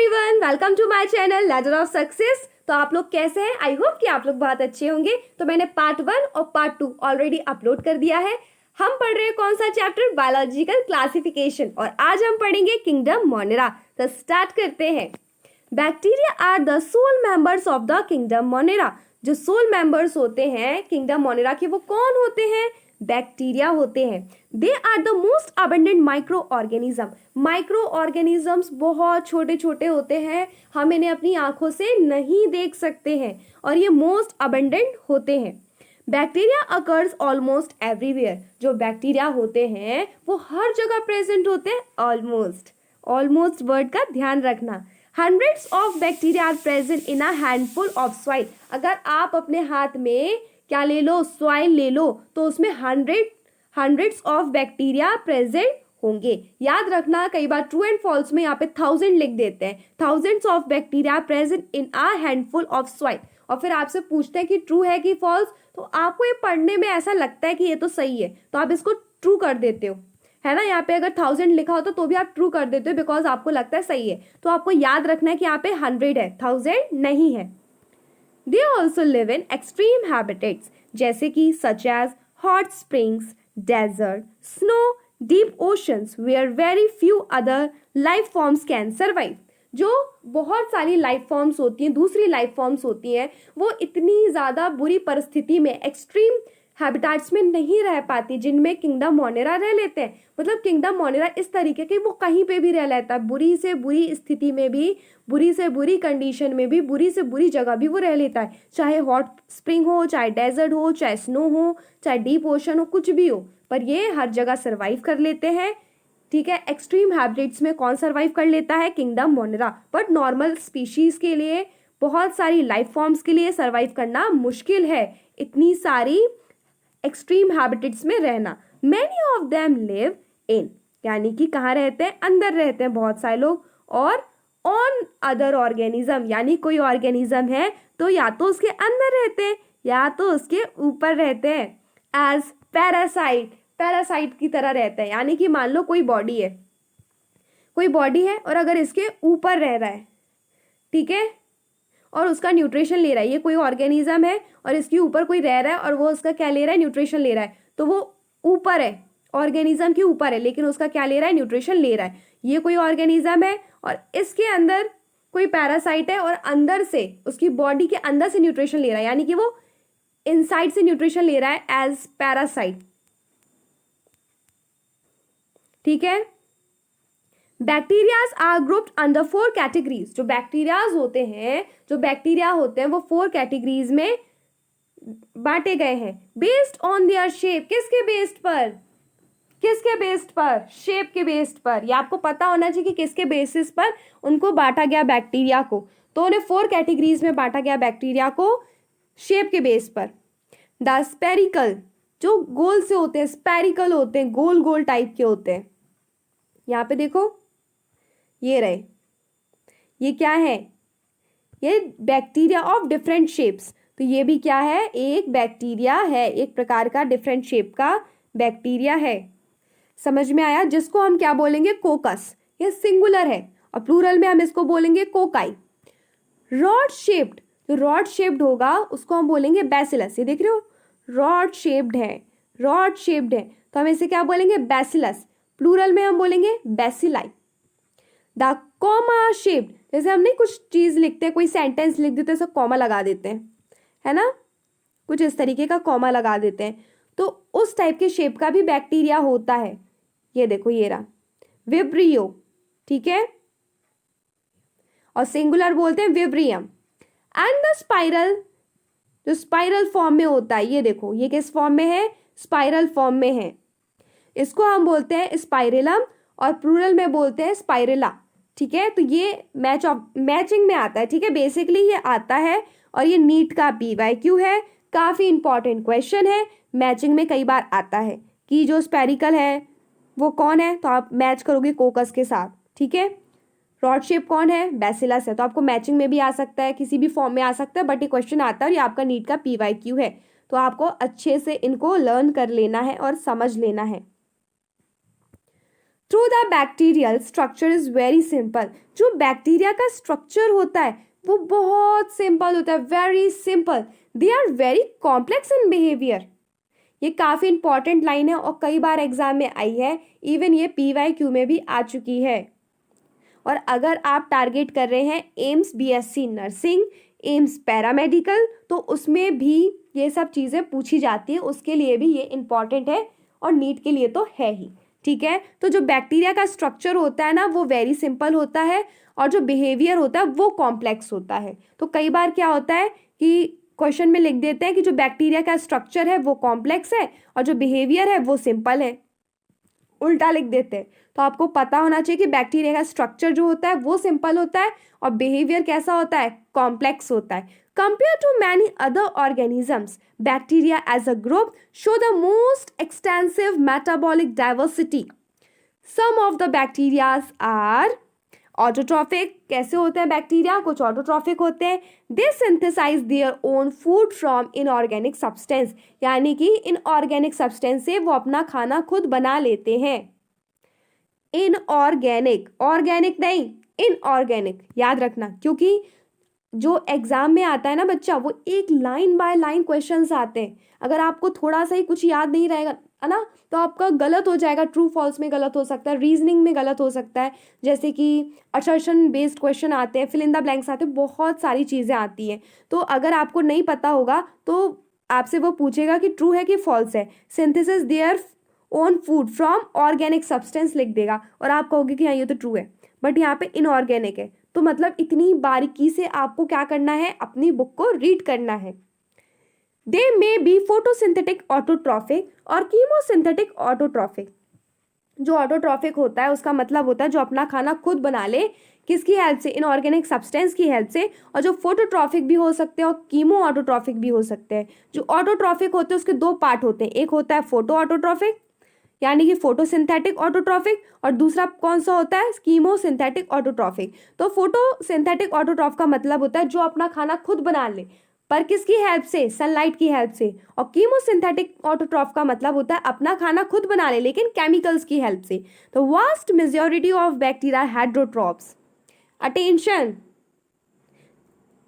Everyone, welcome to my channel ladder of success. तो आप लोग कैसे हैं? आई होप कि आप लोग बहुत अच्छे होंगे। तो मैंने पार्ट 1 और पार्ट 2 ऑलरेडी अपलोड कर दिया है। हम पढ़ रहे हैं कौन सा चैप्टर? बायोलॉजिकल क्लासिफिकेशन, और आज हम पढ़ेंगे किंगडम मोनेरा। तो स्टार्ट करते हैं। Bacteria are the sole members of the kingdom Monera. जो सोल मेंबर्स होते हैं किंगडम मोनेरा के, वो कौन होते हैं? बैक्टीरिया होते हैं। They are the most abundant microorganism. Microorganisms बहुत छोटे छोटे होते हैं, हम इन्हें अपनी आंखों से नहीं देख सकते हैं, और ये मोस्ट अबंडेंट होते हैं। Bacteria occurs almost everywhere. जो बैक्टीरिया होते हैं वो हर जगह प्रेजेंट होते हैं। ऑलमोस्ट, ऑलमोस्ट वर्ड का ध्यान रखना। Hundreds of bacteria are present in a handful of soil. अगर आप अपने हाथ में क्या ले लो? सॉइल ले लो, तो उसमें हंड्रेड्स ऑफ बैक्टीरिया प्रेजेंट होंगे। याद रखना, कई बार ट्रू एंड फॉल्स में यहाँ पे 1000 लिख देते हैं। Thousands of bacteria present in a handful of soil, और फिर आपसे पूछते हैं कि ट्रू है कि फॉल्स, तो आपको ये पढ़ने में ऐसा लगता है कि ये तो सही है, तो आप इसको ट्रू कर देते हो, है ना। यहाँ पे अगर 1000 लिखा होता तो भी आप ट्रू कर देते हो, बिकॉज आपको लगता है सही है। तो आपको याद रखना है कि यहाँ पे 100 है, 1000 नहीं है। They also live in extreme habitats, जैसे कि such as hot springs, desert, snow, deep oceans, where very few other life forms can survive. जो बहुत सारी लाइफ फॉर्म्स होती हैं, दूसरी लाइफ फॉर्म्स होती हैं, वो इतनी ज़्यादा बुरी परिस्थिति में, एक्सट्रीम हैबिटाट्स में नहीं रह पाती, जिनमें किंगडम मोनेरा रह लेते हैं। मतलब किंगडम मोनेरा इस तरीके की, वो कहीं पे भी रह लेता है, बुरी से बुरी स्थिति में भी, बुरी से बुरी कंडीशन में भी, बुरी से बुरी जगह भी वो रह लेता है। चाहे हॉट स्प्रिंग हो, चाहे डेजर्ट हो, चाहे स्नो हो, चाहे डीप ओशन हो, कुछ भी हो, पर ये हर जगह सर्वाइव कर लेते हैं। ठीक है, एक्सट्रीम हैबिटेट्स में कौन सर्वाइव कर लेता है? Kingdom Monera. But normal species के लिए, बहुत सारी लाइफ फॉर्म्स के लिए सर्वाइव करना मुश्किल है, इतनी सारी एक्सट्रीम हैबिटेट्स में रहना। Many of them live in, यानी कि कहाँ रहते हैं? अंदर रहते हैं बहुत सारे लोग। और ऑन अदर ऑर्गेनिज्म, यानी कोई ऑर्गेनिज्म है तो या तो उसके अंदर रहते हैं या तो उसके ऊपर रहते हैं। एज पैरासाइट, पैरासाइट की तरह रहते हैं। यानी कि मान लो कोई बॉडी है, कोई बॉडी है, और अगर इसके ऊपर रह रहा है, ठीक है, और उसका न्यूट्रिशन ले रहा है, ये कोई ऑर्गेनिज्म है और इसके ऊपर कोई रह रहा है और वो उसका क्या ले रहा है? न्यूट्रिशन ले रहा है, तो वो ऊपर है, ऑर्गेनिज्म के ऊपर है, लेकिन उसका क्या ले रहा है? न्यूट्रिशन ले रहा है। ये कोई ऑर्गेनिज्म है और इसके अंदर कोई पैरासाइट है और अंदर से, उसकी बॉडी के अंदर से न्यूट्रिशन ले रहा है, यानी कि वो इनसाइड से न्यूट्रिशन ले रहा है एज पैरासाइट। ठीक है। Bacterias are grouped under 4 categories. जो बैक्टीरियाज होते हैं, जो बैक्टीरिया होते हैं, वो 4 कैटेगरीज में बांटे गए हैं। बेस्ड ऑन देयर शेप, किसके बेस्ड पर? किसके बेस्ड पर? शेप के बेस्ड पर। ये आपको पता होना चाहिए कि किसके बेसिस पर उनको बांटा गया बैक्टीरिया को। तो उन्हें 4 कैटेगरीज में बांटा गया बैक्टीरिया को, शेप के बेस पर। द स्पेरिकल, जो गोल से होते हैं, स्पेरिकल होते हैं, गोल गोल टाइप के होते हैं। यहाँ पे देखो, ये रहे, ये क्या है? ये बैक्टीरिया ऑफ डिफरेंट शेप्स। तो ये भी क्या है? एक बैक्टीरिया है, एक प्रकार का डिफरेंट शेप का बैक्टीरिया है। समझ में आया? जिसको हम क्या बोलेंगे? कोकस। ये सिंगुलर है, और प्लूरल में हम इसको बोलेंगे कोकाई। रॉड शेप्ड, जो रॉड शेप्ड होगा उसको हम बोलेंगे बैसिलस। ये देख रहे हो, रॉड शेप्ड है, रॉड शेप्ड है, तो हम इसे क्या बोलेंगे? बैसिलस। प्लूरल में हम बोलेंगे बैसिलाई। द कॉमा शेप्ड, जैसे हमने कुछ चीज लिखते हैं, कोई सेंटेंस लिख देते हैं, सब कॉमा लगा देते हैं, है ना, कुछ इस तरीके का कॉमा लगा देते हैं, तो उस टाइप के शेप का भी बैक्टीरिया होता है। ये देखो, ये रहा विब्रियो, ठीक है, और सिंगुलर बोलते हैं विब्रियम। एंड द स्पाइरल, जो स्पाइरल फॉर्म में होता है, ये देखो, ये किस फॉर्म में है? स्पाइरल फॉर्म में है। इसको हम बोलते हैं स्पाइरेलम, और प्लूरल में बोलते हैं स्पाइरेला। ठीक है, तो ये मैचिंग में आता है। ठीक है, बेसिकली ये आता है, और ये नीट का PYQ है, काफी इंपॉर्टेंट क्वेश्चन है। मैचिंग में कई बार आता है कि जो स्पेरिकल है वो कौन है, तो आप मैच करोगे कोकस के साथ। ठीक है, रॉड शेप कौन है? बैसिलस है। तो आपको मैचिंग में भी आ सकता है, किसी भी फॉर्म में आ सकता है, बट ये क्वेश्चन आता है और ये आपका नीट का PYQ है। तो आपको अच्छे से इनको लर्न कर लेना है और समझ लेना है। Through the bacterial structure is very simple. जो बैक्टीरिया का स्ट्रक्चर होता है वो बहुत सिंपल होता है, very simple. They are very complex in behaviour. ये काफ़ी इंपॉर्टेंट लाइन है और कई बार एग्जाम में आई है, इवन ये PYQ में भी आ चुकी है। और अगर आप टारगेट कर रहे हैं AIIMS BSc nursing, AIIMS paramedical, तो उसमें भी ये सब चीज़ें पूछी जाती है, उसके लिए भी ये इम्पॉर्टेंट है और नीट के लिए तो है ही। ठीक है, तो जो बैक्टीरिया का स्ट्रक्चर होता है ना वो वेरी सिंपल होता है और जो बिहेवियर होता है वो कॉम्प्लेक्स होता है। तो कई बार क्या होता है कि क्वेश्चन में लिख देते हैं कि जो बैक्टीरिया का स्ट्रक्चर है वो कॉम्प्लेक्स है और जो बिहेवियर है वो सिंपल है, उल्टा लिख देते हैं। तो आपको पता होना चाहिए कि बैक्टीरिया का स्ट्रक्चर जो होता है वो सिंपल होता है और बिहेवियर कैसा होता है, कॉम्प्लेक्स होता है। Compare to many other organisms, bacteria as a group show the most extensive metabolic diversity. Some of the bacterias are autotrophic. कैसे होते हैं बैक्टीरिया, कुछ ऑटोट्रॉफिक होते हैं। They synthesise their own food from inorganic substance, यानी कि inorganic substance से वो अपना खाना खुद बना लेते हैं। इनऑर्गेनिक, ऑर्गेनिक नहीं, इनऑर्गेनिक याद रखना, क्योंकि जो एग्जाम में आता है ना बच्चा, वो एक लाइन बाय लाइन क्वेश्चंस आते हैं। अगर आपको थोड़ा सा ही कुछ याद नहीं रहेगा है ना, तो आपका गलत हो जाएगा, ट्रू फॉल्स में गलत हो सकता है, रीजनिंग में गलत हो सकता है, जैसे कि असर्शन बेस्ड क्वेश्चन आते हैं, फिल इन द ब्लैंक्स आते हैं, बहुत सारी चीज़ें आती हैं। तो अगर आपको नहीं पता होगा तो आपसे वो पूछेगा कि ट्रू है कि फॉल्स है। Synthesis there own food from organic substance लिख देगा और आप कहोगे कि हाँ ये तो ट्रू है, बट यहाँ पे इनऑर्गेनिक है। तो मतलब इतनी बारीकी से आपको क्या करना है, अपनी बुक को रीड करना है। दे मे बी फोटोसिंथेटिक ऑटोट्रॉफिक और कीमोसिंथेटिक ऑटोट्रॉफिक। जो ऑटोट्रॉफिक होता है उसका मतलब होता है जो अपना खाना खुद बना ले, किसकी हेल्प से, इनऑर्गेनिक सब्सटेंस की हेल्प से। और जो फोटोट्रॉफिक भी हो सकते हैं और कीमो ऑटोट्रॉफिक भी हो सकते हैं। जो ऑटोट्रॉफिक होते हैं उसके दो पार्ट होते हैं, एक होता है फोटो ऑटोट्रॉफिक यानी कि फोटोसिंथेटिक ऑटोट्रॉफिक, और दूसरा कौन सा होता है, कीमोसिंथेटिक ऑटोट्रॉफिक। तो फोटोसिंथेटिक ऑटोट्रॉफ का मतलब होता है जो अपना खाना खुद बना ले, पर किसकी हेल्प से, सनलाइट की हेल्प से। और कीमोसिंथेटिक ऑटोट्रॉफ का मतलब होता है अपना खाना खुद बना ले लेकिन केमिकल्स की हेल्प से। तो vast majority of bacteria heterotrophs. Attention,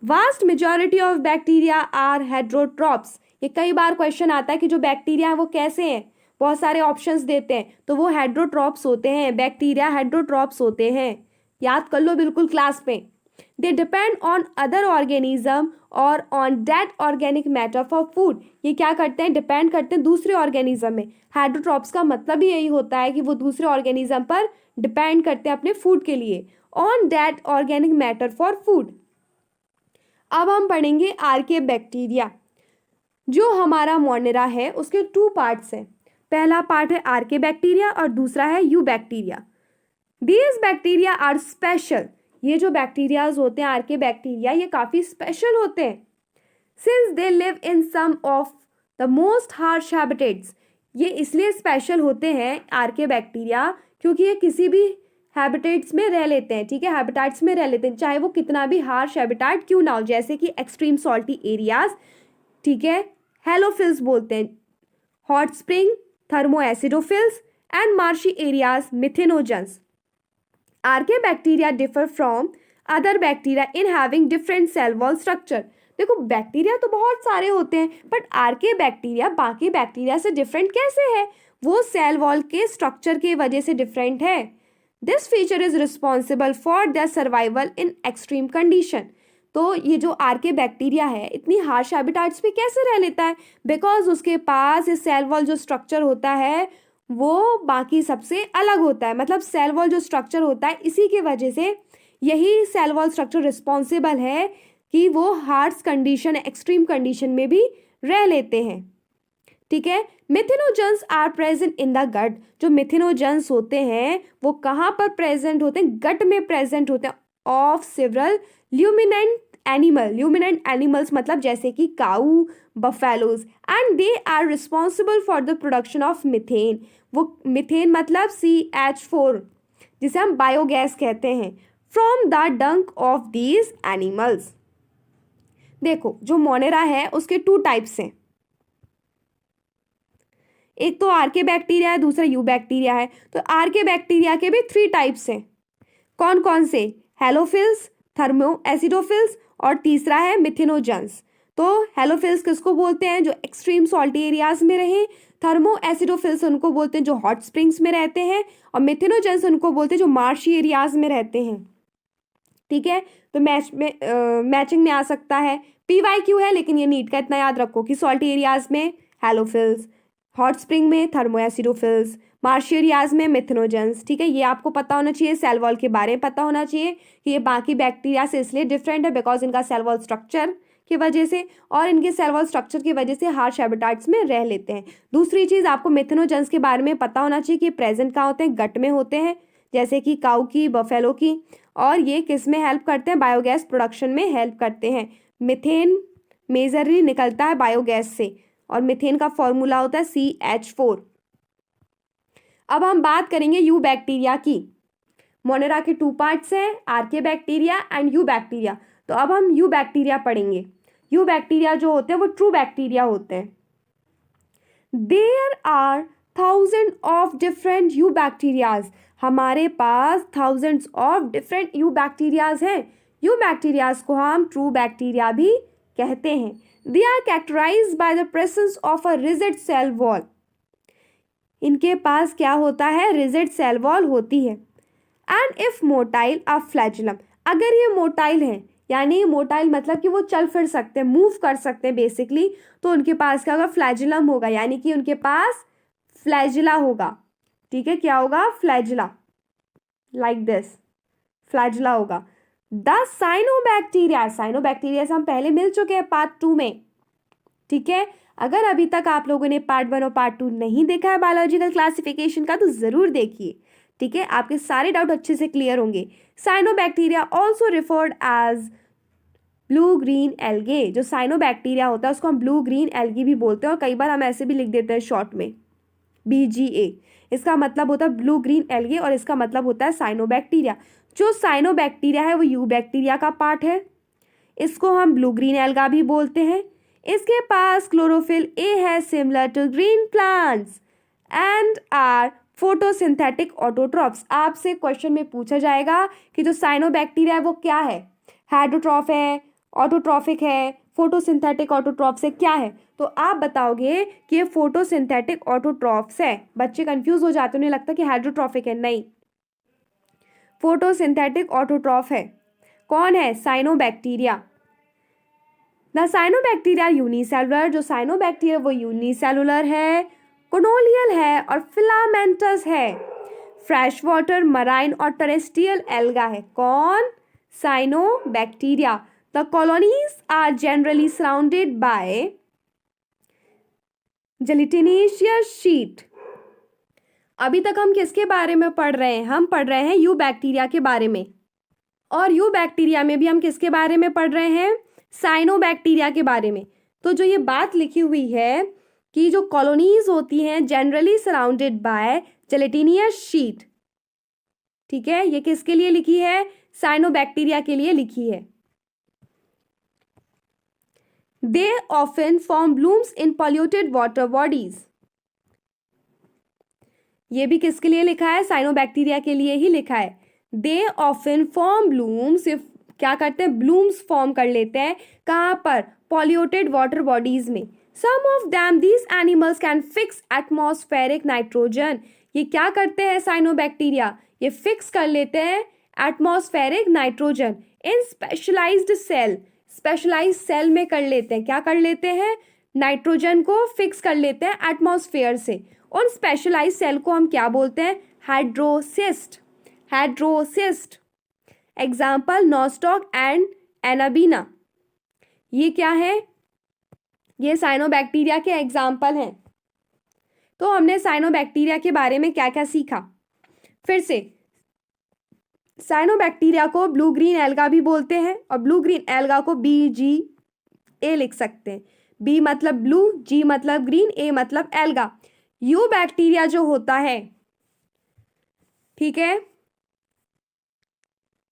vast majority of bacteria are heterotrophs. ये कई बार क्वेश्चन आता है कि जो बैक्टीरिया है वो कैसे हैं, बहुत सारे ऑप्शंस देते हैं, तो वो हेट्रोट्रॉप्स होते हैं, बैक्टीरिया हेट्रोट्रॉप्स होते हैं। याद कर लो बिल्कुल क्लास में। They depend on other organism और on dead organic matter for food. ये क्या करते हैं, डिपेंड करते हैं दूसरे ऑर्गेनिज्म में। हेट्रोट्रॉप्स का मतलब ही यही होता है कि वो दूसरे ऑर्गेनिज्म पर डिपेंड करते हैं अपने फूड के लिए, on dead organic matter for food. अब हम पढ़ेंगे आर्के बैक्टीरिया। जो हमारा मोनेरा है उसके 2 पार्ट्स हैं। पहला पार्ट है आर्के बैक्टीरिया और दूसरा है eubacteria. These bacteria are special. ये जो बैक्टीरियाज होते हैं आर्के बैक्टीरिया, ये काफ़ी स्पेशल होते हैं। Since they live in some of the most harsh habitats. ये इसलिए स्पेशल होते हैं आर्के बैक्टीरिया क्योंकि ये किसी भी हैबिटेट्स में रह लेते हैं। ठीक है, हैबिटेट्स में रह लेते हैं, चाहे वो कितना भी हार्श हैबिटेट क्यों ना हो, जैसे कि एक्सट्रीम सॉल्टी एरियाज, ठीक है, हेलोफिल्स बोलते हैं, hot spring, thermoacidophiles and marshy areas, methanogens. Archaebacteria differ from other bacteria in having different cell wall structure. देखो बैक्टीरिया तो बहुत सारे होते हैं, बट आर्के बैक्टीरिया बाकी बैक्टीरिया से डिफरेंट कैसे है, वो सेल वॉल के स्ट्रक्चर की वजह से डिफरेंट है। This feature is responsible for their survival in extreme condition. तो ये जो आर्के बैक्टीरिया है इतनी हार्श हैबिटेट्स पे कैसे रह लेता है, बिकॉज उसके पास ये सेल वॉल जो स्ट्रक्चर होता है वो बाकी सबसे अलग होता है। मतलब सेल वॉल जो स्ट्रक्चर होता है इसी के वजह से, यही सेल वॉल स्ट्रक्चर रिस्पॉन्सिबल है कि वो हार्श कंडीशन, एक्सट्रीम कंडीशन में भी रह लेते हैं। ठीक है, methanogens are present in the gut. जो मिथेनोजन्स होते हैं वो कहाँ पर प्रेजेंट होते हैं, गट में प्रेजेंट होते हैं, of several ruminant animal. Ruminant animals मतलब जैसे कि cow, buffaloes, and they are responsible for the production of methane. वो मिथेन मतलब CH4 जिसे हम बायोगैस कहते हैं, from the dung of these animals. देखो जो मोनेरा है उसके 2 टाइप्स हैं। एक तो आर्के बैक्टीरिया है, दूसरा यू बैक्टीरिया है। तो आर्के बैक्टीरिया के भी 3 टाइप्स हैं। कौन कौन से? हेलोफिल्स, थर्मो एसिडोफिल्स और तीसरा है मिथेनोजेंस। तो हेलोफिल्स किसको बोलते हैं? जो एक्सट्रीम सॉल्टी एरियाज में रहे। थर्मो एसिडोफिल्स उनको बोलते हैं जो हॉट स्प्रिंग्स में रहते हैं, और मिथेनोजेंस उनको बोलते हैं जो मार्शी एरियाज में रहते हैं। ठीक है, तो मैचिंग में आ सकता है। PYQ है, लेकिन ये नीट का इतना याद रखो कि सॉल्टी एरियाज में हेलोफिल्स, हॉट स्प्रिंग में थर्मो एसिडोफिल्स, मार्शी एरियाज में मिथेनोजेंस। ठीक है, ये आपको पता होना चाहिए। सेल वॉल के बारे में पता होना चाहिए कि ये बाकी बैक्टीरिया से इसलिए डिफरेंट है बिकॉज इनका सेल वॉल स्ट्रक्चर की वजह से, और इनके सेल वॉल स्ट्रक्चर की वजह से हार्श हैबिटाट्स में रह लेते हैं। दूसरी चीज़, आपको मिथेनोजेंस के बारे में पता होना चाहिए कि प्रेजेंट कहाँ होते हैं? गट में होते हैं, जैसे कि काऊ की, बफेलो की। और ये किस में हेल्प करते हैं? बायोगैस प्रोडक्शन में हेल्प करते हैं। मिथेन मेजरली निकलता है बायोगैस से, और मिथेन का फॉर्मूला होता है CH4। अब हम बात करेंगे यू बैक्टीरिया की। मोनेरा के 2 पार्ट्स हैं, archaebacteria and eubacteria. तो अब हम यू बैक्टीरिया पढ़ेंगे। यू बैक्टीरिया जो होते हैं वो ट्रू बैक्टीरिया होते हैं। There are thousand of different eubacterias. हमारे पास thousands of different eubacterias हैं। यू बैक्टीरियाज को हम ट्रू बैक्टीरिया भी कहते हैं। They are characterised by the presence of a rigid cell wall. इनके पास क्या होता है? रिजिड सेल वॉल होती है। एंड इफ मोटाइल अ फ्लैजुलम, अगर ये मोटाइल है, यानी मोटाइल मतलब कि वो चल फिर सकते हैं, मूव कर सकते हैं बेसिकली, तो उनके पास क्या होगा? फ्लैजुलम होगा, यानी कि उनके पास फ्लैजुला होगा। ठीक है, क्या होगा? फ्लैजुला, लाइक दिस, फ्लैजुला होगा। द साइनोबैक्टीरिया, साइनोबैक्टीरिया से हम पहले मिल चुके हैं पार्ट 2 में। ठीक है, अगर अभी तक आप लोगों ने पार्ट 1 और पार्ट 2 नहीं देखा है बायोलॉजिकल क्लासिफिकेशन का, तो जरूर देखिए। ठीक है, आपके सारे डाउट अच्छे से क्लियर होंगे। Cyanobacteria also referred as blue green algae. जो साइनोबैक्टीरिया होता है उसको हम ब्लू ग्रीन एल्गी भी बोलते हैं, और कई बार हम ऐसे भी लिख देते हैं शॉर्ट में BGA। इसका मतलब होता है ब्लू ग्रीन एल्गे, और इसका मतलब होता है साइनोबैक्टीरिया। जो साइनोबैक्टीरिया है वो यू बैक्टीरिया का पार्ट है। इसको हम ब्लू ग्रीन एल्गा भी बोलते हैं। इसके पास क्लोरोफिल A है similar to green plants and are photosynthetic autotrophs. आपसे क्वेश्चन में पूछा जाएगा कि जो साइनोबैक्टीरिया है वो क्या है? हेटरोट्रॉफ है, ऑटोट्रॉफिक है, फोटोसिंथेटिक ऑटोट्रॉफ्स है, क्या है? तो आप बताओगे कि ये फोटोसिंथेटिक ऑटोट्रॉफ्स है। बच्चे कंफ्यूज हो जाते हैं, उन्हें लगता है कि हाइड्रोट्रॉफिक है। नहीं, फोटोसिंथेटिक ऑटोट्रॉफ है। कौन है? साइनोबैक्टीरिया। The cyanobacteria unicellular. जो साइनोबैक्टीरिया वो यूनिसेलुलर है, कोनोलियल है और फिलामेंटस है। फ्रेश वाटर, मराइन और टेरेस्ट्रियल एल्गा है। कौन? Cyanobacteria. The colonies are generally surrounded by gelatinous sheath. अभी तक हम किसके बारे में पढ़ रहे हैं? हम पढ़ रहे हैं यू बैक्टीरिया के बारे में। और यू बैक्टीरिया में भी हम किसके बारे में पढ़ रहे हैं? साइनोबैक्टीरिया के बारे में। तो जो ये बात लिखी हुई है कि जो कॉलोनीज होती हैं generally surrounded bye gelatinous sheet, ठीक है, ये किसके लिए लिखी है? साइनोबैक्टीरिया के लिए लिखी है। They often form blooms in polluted water bodies. ये भी किसके लिए लिखा है? साइनोबैक्टीरिया के लिए ही लिखा है। दे ऑफन फॉर्म ब्लूम्स, क्या करते हैं? ब्लूम्स फॉर्म कर लेते हैं। कहाँ पर? पॉल्यूटेड वाटर बॉडीज में। Some of them these animals can fix atmospheric nitrogen. ये क्या करते हैं साइनोबैक्टीरिया? ये फिक्स कर लेते हैं atmospheric nitrogen in specialised cell. Specialised cell में कर लेते हैं। क्या कर लेते हैं? नाइट्रोजन को फिक्स कर लेते हैं एटमॉस्फेयर से। उन स्पेशलाइज्ड सेल को हम क्या बोलते हैं? Heterocyst. Heterocyst. Example nostoc and anabaena. ये क्या है? ये साइनोबैक्टीरिया के एग्जाम्पल हैं। तो हमने साइनोबैक्टीरिया के बारे में क्या क्या सीखा? फिर से, साइनोबैक्टीरिया को ब्लू ग्रीन एल्गा भी बोलते हैं, और ब्लू ग्रीन एल्गा को BGA लिख सकते हैं। B मतलब ब्लू, G मतलब ग्रीन, A मतलब एल्गा। यू बैक्टीरिया जो होता है, ठीक है,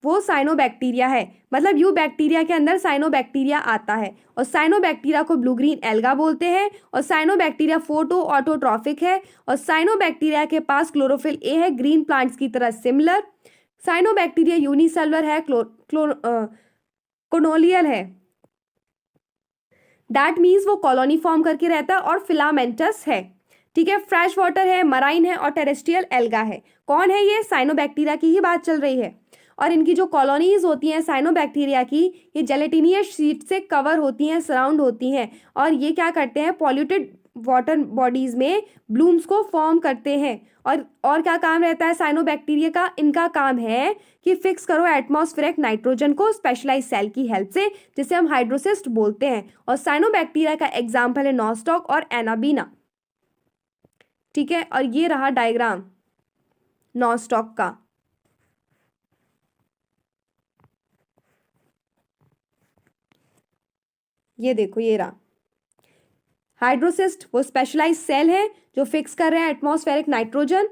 वो साइनोबैक्टीरिया है, मतलब यू बैक्टीरिया के अंदर साइनोबैक्टीरिया आता है, और साइनोबैक्टीरिया को ब्लू ग्रीन एल्गा बोलते हैं, और साइनोबैक्टीरिया फोटो ऑटोट्रॉफिक है, और साइनोबैक्टीरिया के पास क्लोरोफिल ए है, ग्रीन प्लांट्स की तरह सिमिलर। साइनोबैक्टीरिया यूनिसेलुलर है, कोनोलियल है, दैट मीन्स वो कॉलोनी फॉर्म करके रहता है, और फिलामेंटस है, ठीक है। फ्रेश वाटर है, मराइन है, और टेरेस्ट्रियल एल्गा है। कौन है ये? साइनोबैक्टीरिया की ही बात चल रही है। और इनकी जो कॉलोनीज होती हैं साइनोबैक्टीरिया की, ये जेलेटिनियस शीट से कवर होती हैं, सराउंड होती हैं, और ये क्या करते हैं? पॉल्यूटेड वाटर बॉडीज में ब्लूम्स को फॉर्म करते हैं। और क्या काम रहता है साइनोबैक्टीरिया का? इनका काम है कि फिक्स करो एटमॉस्फेरिक नाइट्रोजन को स्पेशलाइज सेल की हेल्प से, जिसे हम हाइड्रोसिस्ट बोलते हैं। और साइनोबैक्टीरिया का एग्जाम्पल है नॉस्टॉक और एनाबीना, ठीक है। और ये रहा डायग्राम नॉस्टॉक का। ये देखो, ये रहा हाइड्रोसिस्ट, वो स्पेशलाइज सेल है जो फिक्स कर रहे हैं एटमॉस्फेरिक नाइट्रोजन।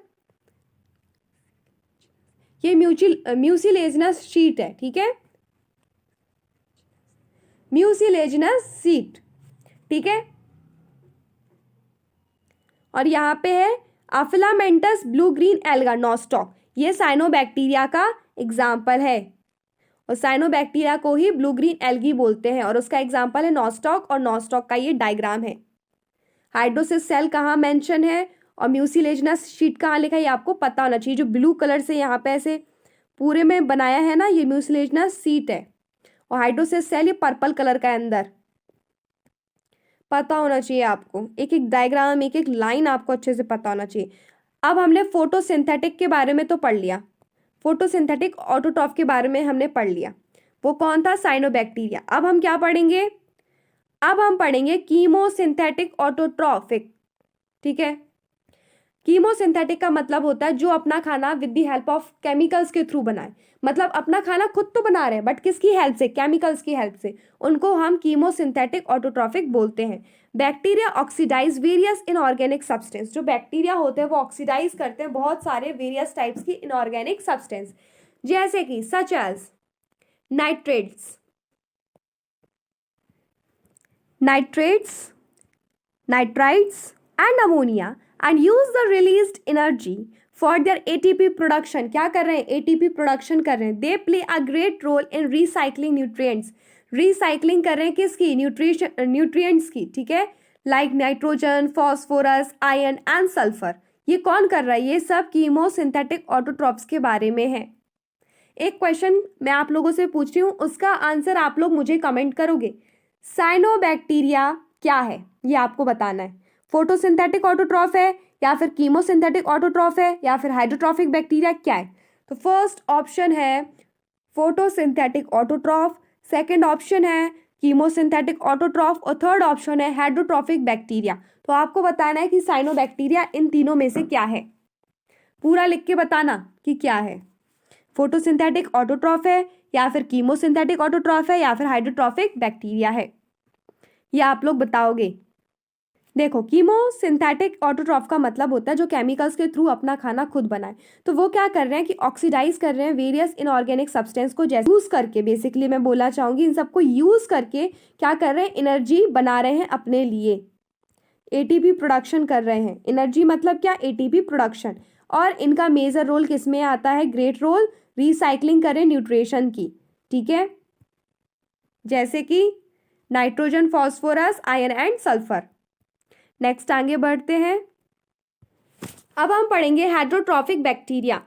ये म्यूसिलेजिनस शीट है, ठीक है, म्यूसिलेजिनस शीट, ठीक है। और यहाँ पे है अफिलामेंटस ब्लू ग्रीन एल्गा नॉस्टॉक, ये साइनोबैक्टीरिया का एग्जाम्पल है, और साइनोबैक्टीरिया को ही ब्लू ग्रीन एल्गी बोलते हैं, और उसका एग्जाम्पल है नॉस्टॉक, और नॉस्टॉक का ये डायग्राम है। हाइड्रोसिस सेल कहाँ मेंशन है और म्यूसिलेजिनस शीट कहाँ लिखा है, ये आपको पता होना चाहिए। जो ब्लू कलर से यहाँ पे ऐसे पूरे में बनाया है ना, ये म्यूसिलेजिनस शीट है, और हाइड्रोसिस सेल ये पर्पल कलर का है अंदर। पता होना चाहिए आपको, एक एक डायग्राम, एक एक लाइन आपको अच्छे से पता होना चाहिए। अब हमने फोटोसिंथेटिक के बारे में तो पढ़ लिया, फोटोसिंथेटिक ऑटोट्रॉफ के बारे में हमने पढ़ लिया, वो कौन था? साइनोबैक्टीरिया। अब हम क्या पढ़ेंगे? अब हम पढ़ेंगे कीमोसिंथेटिक ऑटोट्रॉफिक, ठीक है। कीमोसिंथेटिक का मतलब होता है जो अपना खाना with the help of chemicals के थ्रू बनाए, मतलब अपना खाना खुद तो बना रहे हैं बट किसकी हेल्प से? केमिकल्स की हेल्प से। उनको हम कीमोसिंथेटिक ऑटोट्रॉफिक बोलते हैं। Bacteria oxidise various inorganic substance, जो बैक्टीरिया होते हैं वो ऑक्सीडाइज करते हैं बहुत सारे वेरियस टाइप्स की इनऑर्गेनिक सब्सटेंस, जैसे कि such as nitrates, nitrites and ammonia, and use the released energy for their ATP production। क्या कर रहे हैं? ATP प्रोडक्शन कर रहे हैं। They play a great role in recycling nutrients। Recycling कर रहे हैं किसकी? न्यूट्रिएंट्स की, ठीक है, like nitrogen, phosphorus, iron and sulphur. ये कौन कर रहा है? ये सब कीमोसिंथेटिक ऑटोट्रॉप्स के बारे में है। एक क्वेश्चन मैं आप लोगों से पूछ रही हूँ, उसका आंसर आप लोग मुझे कमेंट करोगे। साइनोबैक्टीरिया क्या है ये आपको बताना है। फोटोसिंथेटिक ऑटोट्रॉफ है, या फिर कीमोसिंथेटिक ऑटोट्रॉफ है, या फिर हाइड्रोट्रॉफिक बैक्टीरिया, क्या है? तो फर्स्ट ऑप्शन है फोटोसिंथेटिक ऑटोट्रॉफ, सेकंड ऑप्शन है कीमोसिंथेटिक ऑटोट्रॉफ, और थर्ड ऑप्शन है हाइड्रोट्रॉफिक बैक्टीरिया। तो आपको बताना है कि साइनोबैक्टीरिया इन तीनों में से क्या है, पूरा लिख के बताना कि क्या है। फोटोसिंथेटिक ऑटोट्रॉफ है, या फिर कीमोसिंथेटिक ऑटोट्रॉफ है, या फिर हाइड्रोट्रॉफिक बैक्टीरिया है, ये आप लोग बताओगे। देखो, कीमोसिंथेटिक ऑटोट्रॉफ का मतलब होता है जो केमिकल्स के थ्रू अपना खाना खुद बनाए। तो वो क्या कर रहे हैं कि ऑक्सीडाइज कर रहे हैं वेरियस इनऑर्गेनिक सब्सटेंस को, जैसे यूज करके, बेसिकली मैं बोलना चाहूंगी इन सबको यूज करके क्या कर रहे हैं? एनर्जी बना रहे हैं अपने लिए, एटीपी प्रोडक्शन कर रहे हैं। एनर्जी मतलब क्या? ATP production. और इनका मेजर रोल किस में आता है? ग्रेट रोल रिसाइकलिंग करें न्यूट्रिशन की, ठीक है, जैसे कि nitrogen, phosphorus, iron and sulphur. Next आगे बढ़ते हैं। अब हम पढ़ेंगे heterotrophic bacteria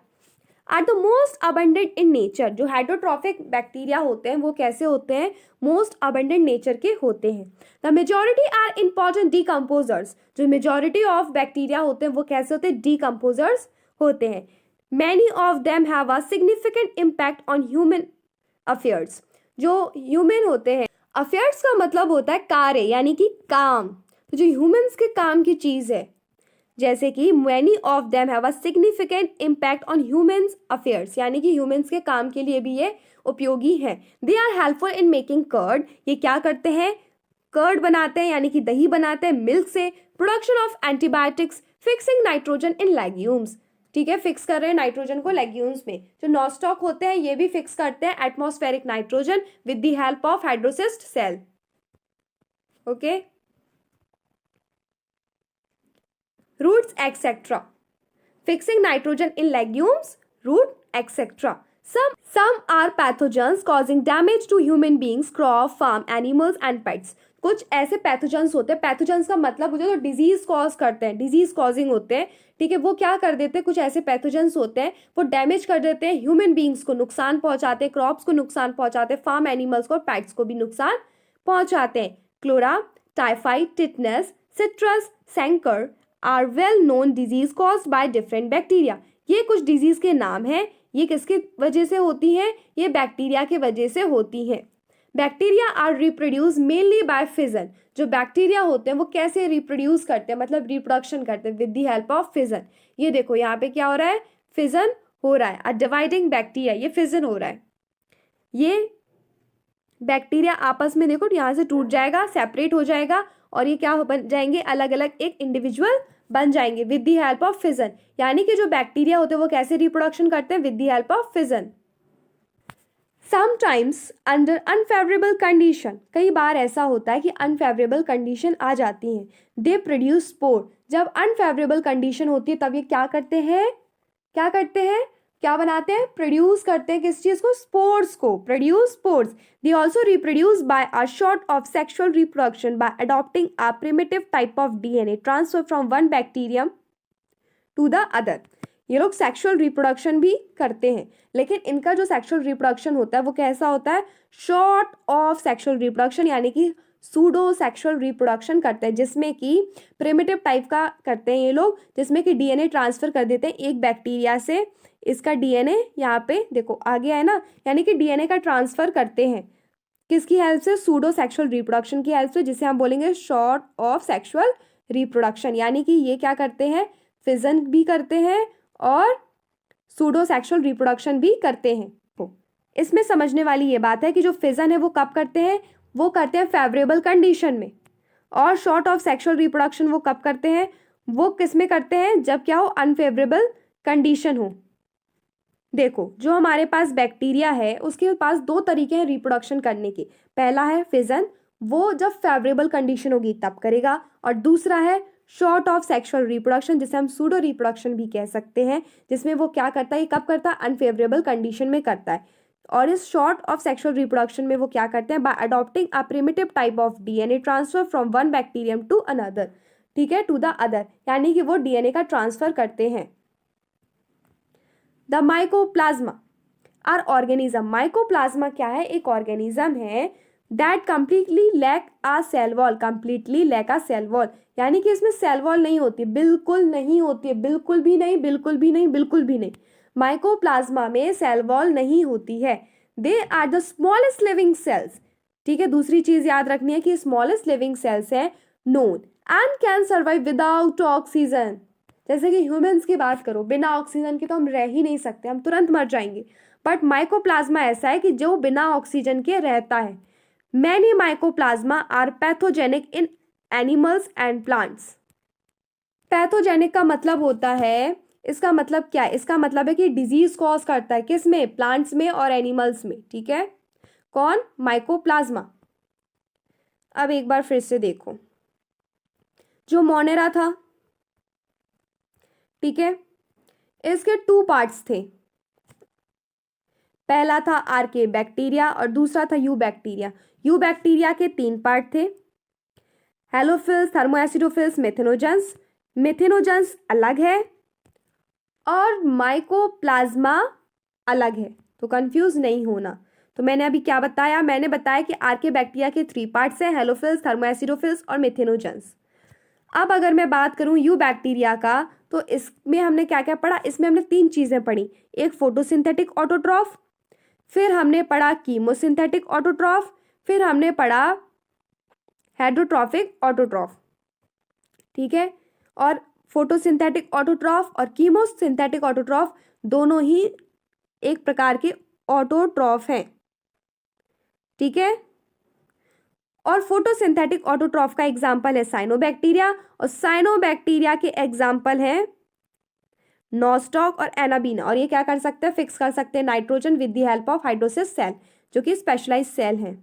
are the most abundant in nature. जो हाइड्रोट्रॉफिक बैक्टीरिया होते हैं वो कैसे होते हैं? मोस्ट अबंडेंट नेचर के होते हैं। The majority are important decomposers. जो मेजॉरिटी ऑफ बैक्टीरिया होते हैं वो कैसे होते हैं? डीकम्पोजर्स होते हैं। Many of them have a significant impact on human affairs. जो ह्यूमन होते हैं, अफेयर्स का मतलब होता है कार्य, यानी कि काम। तो जो ह्यूमंस के काम की चीज है, जैसे कि many of them have a significant impact on humans affairs, यानी कि ह्यूमंस के काम के लिए भी ये उपयोगी है। They are helpful in making curd. ये क्या करते हैं? कर्ड बनाते हैं, यानी कि दही बनाते हैं मिल्क से। Production of antibiotics, fixing nitrogen in legumes. ठीक है, फिक्स कर रहे हैं नाइट्रोजन को लेग्यूम्स में। जो नॉस्टॉक होते हैं ये भी फिक्स करते हैं atmospheric nitrogen with the help of heterocyst cell. Okay, roots etcetera, fixing nitrogen in legumes, root, etc. Some are pathogens causing damage to human beings, crop, farm animals and pets. कुछ ऐसे pathogens होते हैं, pathogens का मतलब होता है तो disease cause करते हैं, डिजीज कॉजिंग होते हैं, ठीक है। वो क्या कर देते हैं, कुछ ऐसे पैथोजेंस होते हैं वो डैमेज कर देते हैं ह्यूमन बींग्स को, नुकसान पहुंचाते हैं, क्रॉप्स को नुकसान पहुंचाते हैं, फार्म एनिमल्स को और पेट्स को भी नुकसान पहुंचाते हैं। Cholera, typhoid, tetanus, citrus, canker are well known disease caused by different bacteria. ये कुछ डिजीज के नाम हैं। ये किसके वजह से होती हैं, ये बैक्टीरिया के वजह से होती हैं। Bacteria are reproduce mainly by fission. जो बैक्टीरिया होते हैं वो कैसे रिप्रोड्यूस करते हैं, मतलब रिप्रोडक्शन करते हैं with the help of fission. ये देखो यहाँ पे क्या हो रहा है, फिजन हो रहा है। डिवाइडिंग बैक्टीरिया, ये फिजन हो रहा है। ये बैक्टीरिया आपस में देखो यहाँ से टूट जाएगा, सेपरेट हो जाएगा और ये क्या बन जाएंगे, अलग अलग एक इंडिविजुअल बन जाएंगे with the help of fission. यानी कि जो बैक्टीरिया होते हैं वो कैसे रिप्रोडक्शन करते हैं, with the help of fission. Sometimes under unfavourable condition, कई बार ऐसा होता है कि अनफेवरेबल कंडीशन आ जाती हैं। दे प्रोड्यूस स्पोर, जब अनफेवरेबल कंडीशन होती है तब ये क्या करते हैं, क्या बनाते हैं, प्रोड्यूस करते हैं किस चीज को, स्पोर्स को, produce spores. They also reproduce by a sort of sexual reproduction by adopting a primitive type of DNA transfer from one bacterium to the other. ये लोग सेक्सुअल रिप्रोडक्शन भी करते हैं, लेकिन इनका जो सेक्सुअल रिप्रोडक्शन होता है वो कैसा होता है, शॉर्ट ऑफ सेक्सुअल रिप्रोडक्शन, यानी कि सूडो सेक्सुअल रिप्रोडक्शन करते हैं, जिसमें कि प्रिमिटिव टाइप का करते हैं ये लोग, जिसमें कि डीएनए ट्रांसफर कर देते हैं एक बैक्टीरिया से। इसका डीएनए यहाँ पे देखो आ गया है ना, यानी कि डीएनए का ट्रांसफर करते हैं किसकी हेल्प से, सूडो सेक्सुअल रिप्रोडक्शन की हेल्प से, जिसे हम बोलेंगे शॉर्ट ऑफ सेक्सुअल रिप्रोडक्शन। यानी कि ये क्या करते हैं, फिजन भी करते हैं और सूडो सेक्सुअल रिप्रोडक्शन भी करते हैं। इसमें समझने वाली ये बात है कि जो फिजन है वो कब करते हैं, वो करते हैं फेवरेबल कंडीशन में, और शॉर्ट ऑफ सेक्सुअल रिप्रोडक्शन वो कब करते हैं, वो किस में करते हैं, जब क्या हो, अनफेवरेबल कंडीशन हो। देखो जो हमारे पास बैक्टीरिया है उसके पास दो तरीके हैं रिप्रोडक्शन करने के। पहला है फिजन, वो जब फेवरेबल कंडीशन होगी तब करेगा, और दूसरा है शॉर्ट ऑफ सेक्सुअल रिप्रोडक्शन, जिसे हम सूडो रिप्रोडक्शन भी कह सकते हैं, जिसमें वो क्या करता है, कब करता है, अनफेवरेबल कंडीशन में करता है। और इस शॉर्ट ऑफ सेक्सुअल रिप्रोडक्शन में वो क्या करते हैं, by adopting a primitive type of DNA transfer from one bacterium to another, ठीक है, टू द अदर, यानी कि वो डीएनए का ट्रांसफर करते हैं। The mycoplasma are organism, mycoplasma क्या है, एक ऑर्गेनिज्म है that completely lack a cell wall, completely lack a cell wall, यानी कि इसमें सेल वॉल नहीं होती, बिल्कुल नहीं होती है, बिल्कुल भी नहीं, बिल्कुल भी नहीं, बिल्कुल भी नहीं। माइकोप्लाज्मा में सेल वॉल नहीं होती है। They are the smallest living cells, ठीक है। दूसरी चीज याद रखनी है कि स्मॉलेस्ट लिविंग सेल्स है known and can survive without oxygen. जैसे कि ह्यूमंस की बात करो, बिना ऑक्सीजन के तो हम रह ही नहीं सकते, हम तुरंत मर जाएंगे। बट माइकोप्लाज्मा ऐसा है कि जो बिना ऑक्सीजन के रहता है। Many mycoplasma are pathogenic in animals and plants. Pathogenic का मतलब होता है, इसका मतलब क्या है, इसका मतलब है कि डिजीज कॉज करता है, किस में, प्लांट्स में और एनिमल्स में, ठीक है। कौन, माइकोप्लाज्मा। अब एक बार फिर से देखो, जो मोनेरा था, ठीक है, इसके टू पार्ट्स थे। पहला था आर्के बैक्टीरिया और दूसरा था यू बैक्टीरिया। यू बैक्टीरिया के तीन पार्ट थे, हेलोफिल्स, थर्मोएसिडोफिल्स, मेथेनोजेंस। मेथेनोजेंस अलग है और माइकोप्लाज्मा अलग है, तो कंफ्यूज नहीं होना। तो मैंने अभी क्या बताया, मैंने बताया कि आर्के बैक्टीरिया के थ्री पार्ट्स हैं, हेलोफिल्स, थर्मोएसिडोफिल्स और मेथेनोजेंस। अब अगर मैं बात करूं यू बैक्टीरिया का, तो इसमें हमने क्या क्या पढ़ा, इसमें हमने तीन चीजें पढ़ी, एक फोटोसिंथेटिक ऑटोट्रॉफ, फिर हमने पढ़ा कीमोसिंथेटिक ऑटोट्रॉफ, फिर हमने पढ़ा हेड्रोट्रॉफिक ऑटोट्रॉफ, ठीक है। और फोटोसिंथेटिक ऑटोट्रॉफ और कीमोसिंथेटिक ऑटोट्रॉफ दोनों ही एक प्रकार के ऑटोट्रॉफ हैं, ठीक है। और फोटोसिंथेटिक ऑटोट्रॉफ का एग्जाम्पल है साइनोबैक्टीरिया, और साइनोबैक्टीरिया के एग्जाम्पल हैं नॉस्टॉक और एनाबीना, और ये क्या कर सकते हैं, फिक्स कर सकते हैं nitrogen with the help of heterocyst cell, जो कि स्पेशलाइज सेल हैं।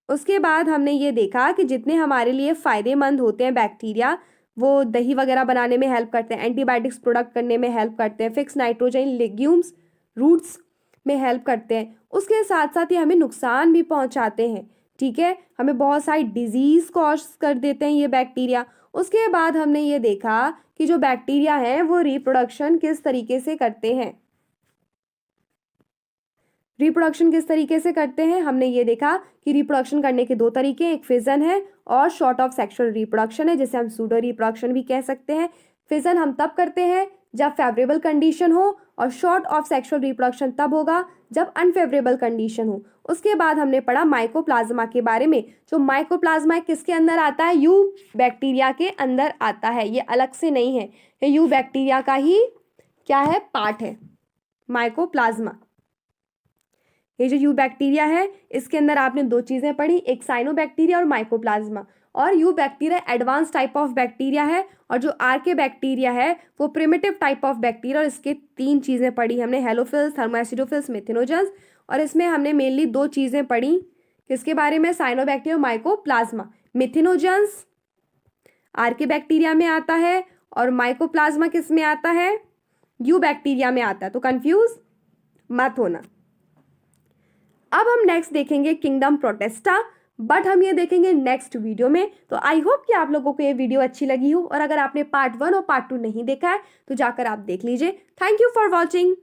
उसके बाद हमने ये देखा कि जितने हमारे लिए फ़ायदेमंद होते हैं बैक्टीरिया, वो दही वगैरह बनाने में हेल्प करते हैं, एंटीबायोटिक्स प्रोडक्ट करने में हेल्प करते हैं, फिक्स नाइट्रोजन लेग्यूम्स रूट्स में हेल्प करते हैं, उसके साथ साथ ये हमें नुकसान भी पहुंचाते हैं। ठीक है, हमें बहुत सारी डिजीज़ कॉज कर देते हैं ये बैक्टीरिया। उसके बाद हमने ये देखा कि जो बैक्टीरिया हैं वो रिप्रोडक्शन किस तरीके से करते हैं। रिप्रोडक्शन किस तरीके से करते हैं, हमने ये देखा कि रिप्रोडक्शन करने के दो तरीके, एक फिजन है और शॉर्ट ऑफ सेक्सुअल रिप्रोडक्शन है, जिसे हम सूडो रिप्रोडक्शन भी कह सकते हैं। फिजन हम तब करते हैं जब फेवरेबल कंडीशन हो, और शॉर्ट ऑफ सेक्सुअल रिप्रोडक्शन तब होगा जब अनफेवरेबल कंडीशन हो। उसके बाद हमने पढ़ा माइकोप्लाज्मा के बारे में। जो माइकोप्लाज्मा किसके अंदर आता है, यू बैक्टीरिया के अंदर आता है, ये अलग से नहीं है, ये यू बैक्टीरिया का ही क्या है, पार्ट है माइकोप्लाज्मा। ये जो यू बैक्टीरिया है इसके अंदर आपने दो चीज़ें पढ़ी, एक साइनोबैक्टीरिया और माइकोप्लाज्मा। और you bacteria advance type of bacteria है, और जो आर्के बैक्टीरिया है वो प्रिमिटिव टाइप ऑफ बैक्टीरिया। और इसके तीन चीज़ें पढ़ी हमने, हेलोफिल्स, थर्मोएसिडोफिल्स, मिथेनोजेंस। और इसमें हमने मेनली दो चीज़ें पढ़ी किसके बारे में, साइनोबैक्टीरिया और माइकोप्लाज्मा। मिथेनोजेंस आर्के बैक्टीरिया में आता है और माइकोप्लाज्मा किस में आता है, यू बैक्टीरिया में आता है, तो कंफ्यूज मत होना। अब हम नेक्स्ट देखेंगे किंगडम प्रोटेस्टा, बट हम ये देखेंगे नेक्स्ट वीडियो में। तो आई होप कि आप लोगों को ये वीडियो अच्छी लगी हो, और अगर आपने पार्ट 1 और पार्ट 2 नहीं देखा है तो जाकर आप देख लीजिए। Thank you for watching.